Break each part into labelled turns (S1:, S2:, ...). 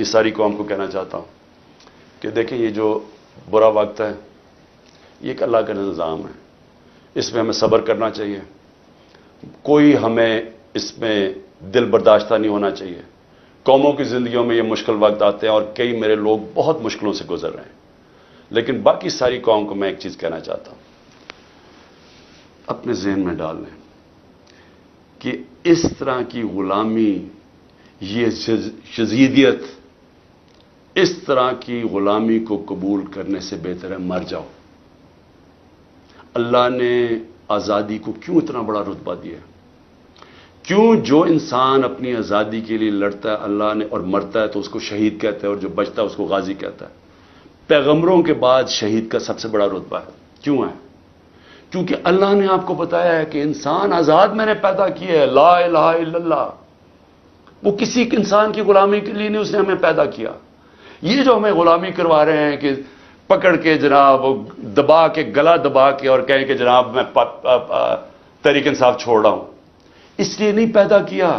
S1: ساری قوم کو کہنا چاہتا ہوں کہ دیکھیں یہ جو برا وقت ہے یہ ایک اللہ کا نظام ہے، اس میں ہمیں صبر کرنا چاہیے، کوئی ہمیں اس میں دل برداشتہ نہیں ہونا چاہیے۔ قوموں کی زندگیوں میں یہ مشکل وقت آتے ہیں اور کئی میرے لوگ بہت مشکلوں سے گزر رہے ہیں، لیکن باقی ساری قوم کو میں ایک چیز کہنا چاہتا ہوں، اپنے ذہن میں ڈال لیں کہ اس طرح کی غلامی، یہ شذیدیت، اس طرح کی غلامی کو قبول کرنے سے بہتر ہے مر جاؤ۔ اللہ نے آزادی کو کیوں اتنا بڑا رتبہ دیا؟ کیوں جو انسان اپنی آزادی کے لیے لڑتا ہے اللہ نے اور مرتا ہے تو اس کو شہید کہتا ہے، اور جو بچتا ہے اس کو غازی کہتا ہے۔ پیغمبروں کے بعد شہید کا سب سے بڑا رتبہ ہے۔ کیوں ہے؟ کیونکہ اللہ نے آپ کو بتایا ہے کہ انسان آزاد میں نے پیدا کیا ہے، لا الہ الا اللہ۔ وہ کسی انسان کی غلامی کے لیے نہیں اس نے ہمیں پیدا کیا۔ یہ جو ہمیں غلامی کروا رہے ہیں کہ پکڑ کے جناب دبا کے، گلا دبا کے اور کہیں کہ جناب میں تحریک انصاف چھوڑ رہا ہوں، اس لیے نہیں پیدا کیا۔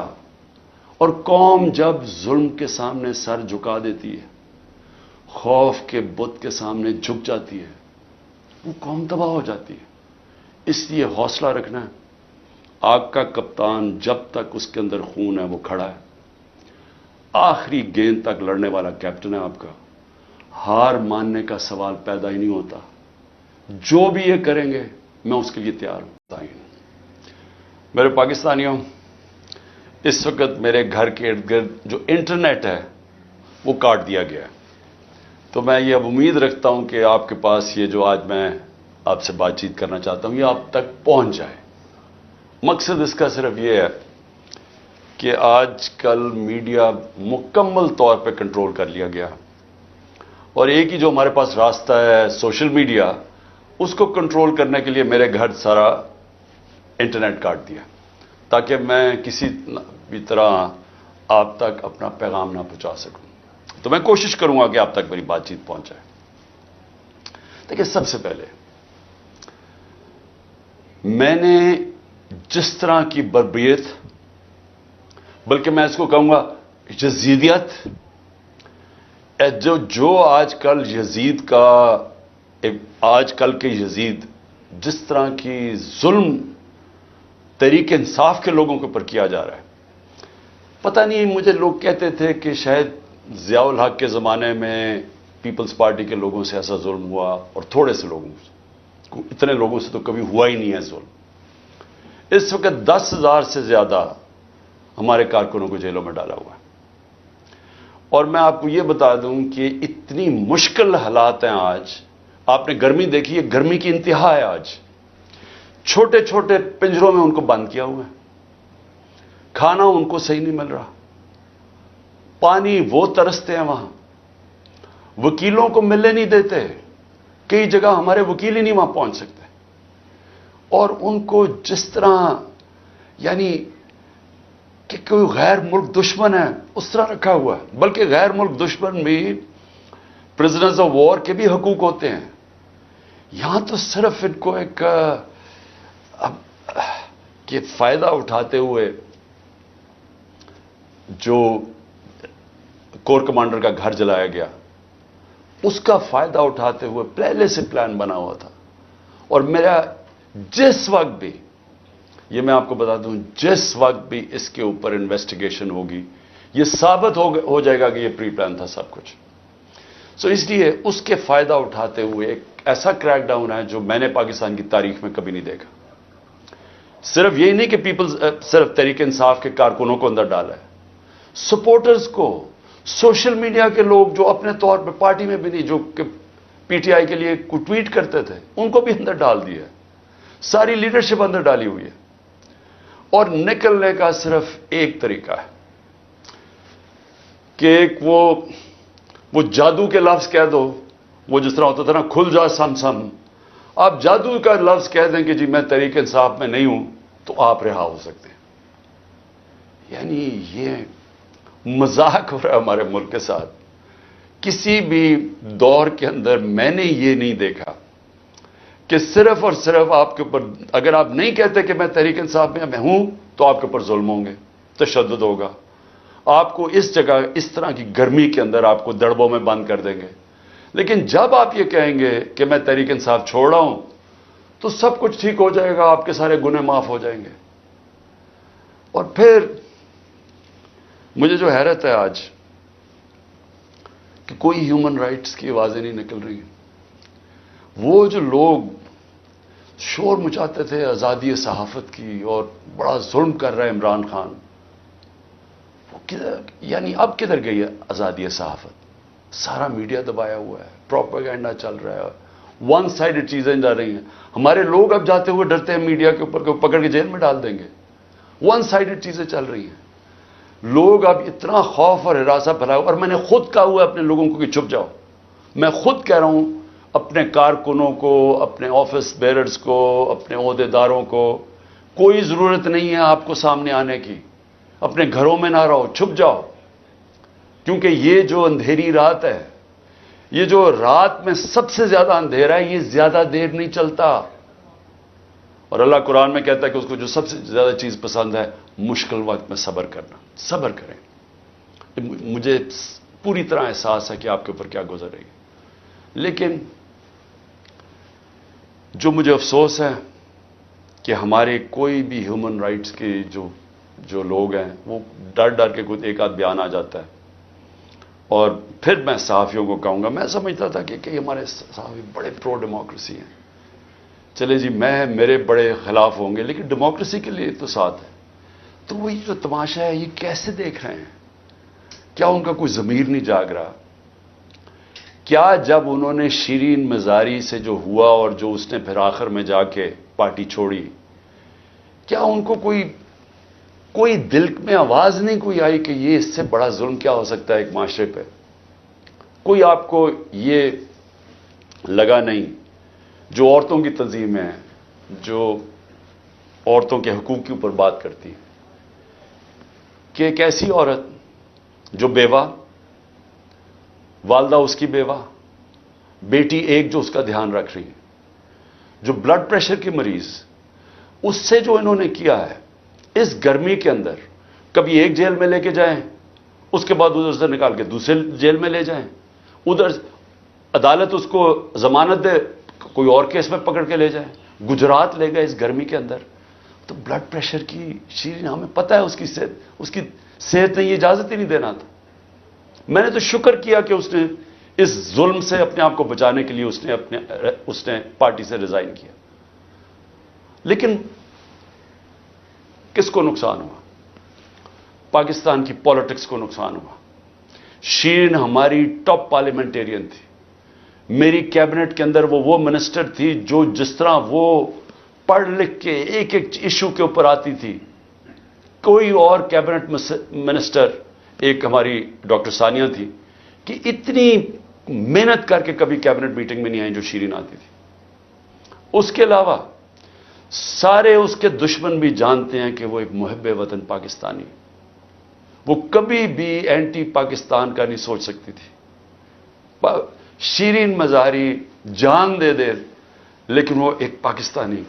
S1: اور قوم جب ظلم کے سامنے سر جھکا دیتی ہے، خوف کے بت کے سامنے جھک جاتی ہے، وہ قوم تباہ ہو جاتی ہے۔ اس لیے حوصلہ رکھنا ہے۔ آپ کا کپتان جب تک اس کے اندر خون ہے وہ کھڑا ہے، آخری گیند تک لڑنے والا کیپٹن ہے آپ کا۔ ہار ماننے کا سوال پیدا ہی نہیں ہوتا۔ جو بھی یہ کریں گے میں اس کے لیے تیار ہوں۔ میرے پاکستانیوں، اس وقت میرے گھر کے ارد گرد جو انٹرنیٹ ہے وہ کاٹ دیا گیا ہے، تو میں یہ اب امید رکھتا ہوں کہ آپ کے پاس یہ جو آج میں آپ سے بات چیت کرنا چاہتا ہوں یہ آپ تک پہنچ جائے۔ مقصد اس کا صرف یہ ہے کہ آج کل میڈیا مکمل طور پہ کنٹرول کر لیا گیا، اور ایک ہی جو ہمارے پاس راستہ ہے سوشل میڈیا، اس کو کنٹرول کرنے کے لیے میرے گھر سارا انٹرنیٹ کاٹ دیا تاکہ میں کسی بھی طرح آپ تک اپنا پیغام نہ پہنچا سکوں۔ تو میں کوشش کروں گا کہ آپ تک میری بات چیت پہنچ جائے۔ دیکھیں، سب سے پہلے میں نے جس طرح کی بربریت، بلکہ میں اس کو کہوں گا یزیدیت، جو آج کل یزید کا، آج کل کے یزید جس طرح کی ظلم تحریک انصاف کے لوگوں کے اوپر کیا جا رہا ہے، پتہ نہیں، مجھے لوگ کہتے تھے کہ شاید ضیاء الحق کے زمانے میں پیپلز پارٹی کے لوگوں سے ایسا ظلم ہوا، اور تھوڑے سے لوگوں سے، اتنے لوگوں سے تو کبھی ہوا ہی نہیں ہے ظلم۔ اس وقت 10,000 سے زیادہ ہمارے کارکنوں کو جیلوں میں ڈالا ہوا ہے، اور میں آپ کو یہ بتا دوں کہ اتنی مشکل حالات ہیں آج۔ آپ نے گرمی دیکھی ہے، گرمی کی انتہا ہے آج۔ چھوٹے چھوٹے پنجروں میں ان کو بند کیا ہوا ہے، کھانا ان کو صحیح نہیں مل رہا، پانی وہ ترستے ہیں وہاں، وکیلوں کو ملنے نہیں دیتے، کئی جگہ ہمارے وکیل ہی نہیں وہاں پہنچ سکتے، اور ان کو جس طرح یعنی کہ کوئی غیر ملک دشمن ہے اس طرح رکھا ہوا ہے۔ بلکہ غیر ملک دشمن بھی پرزنرز آف وار کے بھی حقوق ہوتے ہیں، یہاں تو صرف ان کو ایک کہ فائدہ اٹھاتے ہوئے جو کور کمانڈر کا گھر جلایا گیا اس کا فائدہ اٹھاتے ہوئے پہلے سے پلان بنا ہوا تھا۔ اور میرا جس وقت بھی، یہ میں آپ کو بتا دوں، جس وقت بھی اس کے اوپر انویسٹیگیشن ہوگی یہ ثابت ہو جائے گا کہ یہ پری پلان تھا سب کچھ۔ سو اس لیے اس کے فائدہ اٹھاتے ہوئے ایک ایسا کریک ڈاؤن ہے جو میں نے پاکستان کی تاریخ میں کبھی نہیں دیکھا۔ صرف یہی نہیں کہ صرف تحریک انصاف کے کارکنوں کو اندر ڈالا ہے، سپورٹرز کو، سوشل میڈیا کے لوگ جو اپنے طور پہ پارٹی میں بھی نہیں، جو کہ پی ٹی آئی کے لیے ٹویٹ کرتے تھے، ان کو بھی اندر ڈال دیا ہے، ساری لیڈرشپ اندر ڈالی ہوئی ہے۔ اور نکلنے کا صرف ایک طریقہ ہے کہ ایک وہ جادو کے لفظ کہہ دو، وہ جس طرح ہوتا تھا نا، کھل جا سم سم، آپ جادو کا لفظ کہہ دیں کہ جی میں تحریک انصاف میں نہیں ہوں، تو آپ رہا ہو سکتے ہیں۔ یعنی یہ مذاق ہو رہا ہے ہمارے ملک کے ساتھ۔ کسی بھی دور کے اندر میں نے یہ نہیں دیکھا کہ صرف اور صرف آپ کے اوپر، اگر آپ نہیں کہتے کہ میں تحریک انصاف میں ہوں تو آپ کے اوپر ظلم ہوں گے، تشدد ہوگا، آپ کو اس جگہ اس طرح کی گرمی کے اندر آپ کو دڑبوں میں بند کر دیں گے. لیکن جب آپ یہ کہیں گے کہ میں تحریک انصاف چھوڑ رہا ہوں تو سب کچھ ٹھیک ہو جائے گا, آپ کے سارے گناہ معاف ہو جائیں گے. اور پھر مجھے جو حیرت ہے آج کہ کوئی ہیومن رائٹس کی آوازیں نہیں نکل رہی ہیں. وہ جو لوگ شور مچاتے تھے آزادی صحافت کی اور بڑا ظلم کر رہا ہے عمران خان, وہ کدھر, یعنی اب کدھر گئی ہے آزادی صحافت؟ سارا میڈیا دبایا ہوا ہے, پروپیگنڈا چل رہا ہے, ون سائیڈڈ چیزیں جا رہی ہیں. ہمارے لوگ اب جاتے ہوئے ڈرتے ہیں میڈیا کے اوپر کہ وہ پکڑ کے جیل میں ڈال دیں گے. ون سائیڈڈ چیزیں چل رہی ہیں. لوگ اب اتنا خوف اور ہراساں پھیلایا, اور میں نے خود کہا ہوا ہے اپنے لوگوں کو کہ چھپ جاؤ. میں خود کہہ رہا ہوں اپنے کارکنوں کو, اپنے آفس بیررز کو, اپنے عہدیداروں کو, کوئی ضرورت نہیں ہے آپ کو سامنے آنے کی. اپنے گھروں میں نہ رہو, چھپ جاؤ. کیونکہ یہ جو اندھیری رات ہے, یہ جو رات میں سب سے زیادہ اندھیرا ہے, یہ زیادہ دیر نہیں چلتا. اور اللہ قرآن میں کہتا ہے کہ اس کو جو سب سے زیادہ چیز پسند ہے, مشکل وقت میں صبر کرنا. صبر کریں. مجھے پوری طرح احساس ہے کہ آپ کے اوپر کیا گزر رہی ہے. لیکن جو مجھے افسوس ہے کہ ہمارے کوئی بھی ہیومن رائٹس کے جو لوگ ہیں وہ ڈر ڈر کے کوئی ایک آدھ بیان آ جاتا ہے. اور پھر میں صحافیوں کو کہوں گا, میں سمجھتا تھا کہ ہمارے صحافی بڑے پرو ڈیموکریسی ہیں. چلے جی, میرے بڑے خلاف ہوں گے لیکن ڈیموکریسی کے لیے تو ساتھ ہے. تو وہی جو تماشا ہے یہ کیسے دیکھ رہے ہیں؟ کیا ان کا کوئی ضمیر نہیں جاگ رہا؟ کیا جب انہوں نے شیرین مزاری سے جو ہوا اور جو اس نے پھر آخر میں جا کے پارٹی چھوڑی, کیا ان کو کوئی دل میں آواز نہیں کوئی آئی کہ یہ اس سے بڑا ظلم کیا ہو سکتا ہے ایک معاشرے پہ؟ کوئی آپ کو یہ لگا نہیں؟ جو عورتوں کی تنظیمیں ہیں, جو عورتوں کے حقوق کے اوپر بات کرتی ہیں, کہ ایک ایسی عورت جو بیوہ, والدہ اس کی بیوہ, بیٹی ایک جو اس کا دھیان رکھ رہی ہے, جو بلڈ پریشر کی مریض, اس سے جو انہوں نے کیا ہے اس گرمی کے اندر, کبھی ایک جیل میں لے کے جائیں, اس کے بعد ادھر سے نکال کے دوسرے جیل میں لے جائیں, ادھر عدالت اس کو ضمانت دے, کوئی اور کیس میں پکڑ کے لے جائیں, گجرات لے گئے اس گرمی کے اندر. تو بلڈ پریشر کی شیرین, ہمیں پتہ ہے اس کی صحت نے یہ اجازت ہی نہیں دینا تھا. میں نے تو شکر کیا کہ اس نے اس ظلم سے اپنے آپ کو بچانے کے لیے اس نے پارٹی سے ریزائن کیا. لیکن کس کو نقصان ہوا؟ پاکستان کی پالیٹکس کو نقصان ہوا. شیرین ہماری ٹاپ پارلیمنٹیرین تھی. میری کیبنٹ کے اندر وہ منسٹر تھی جو جس طرح وہ پڑھ لکھ کے ایک ایک ایشو کے اوپر آتی تھی, کوئی اور کیبنٹ منسٹر, ایک ہماری ڈاکٹر ثانیہ تھی, کہ اتنی محنت کر کے کبھی کیبنٹ میٹنگ میں نہیں آئی جو شیرین آتی تھی. اس کے علاوہ سارے اس کے دشمن بھی جانتے ہیں کہ وہ ایک محب وطن پاکستانی, وہ کبھی بھی اینٹی پاکستان کا نہیں سوچ سکتی تھی. شیرین مزاری جان دے لیکن وہ ایک پاکستانی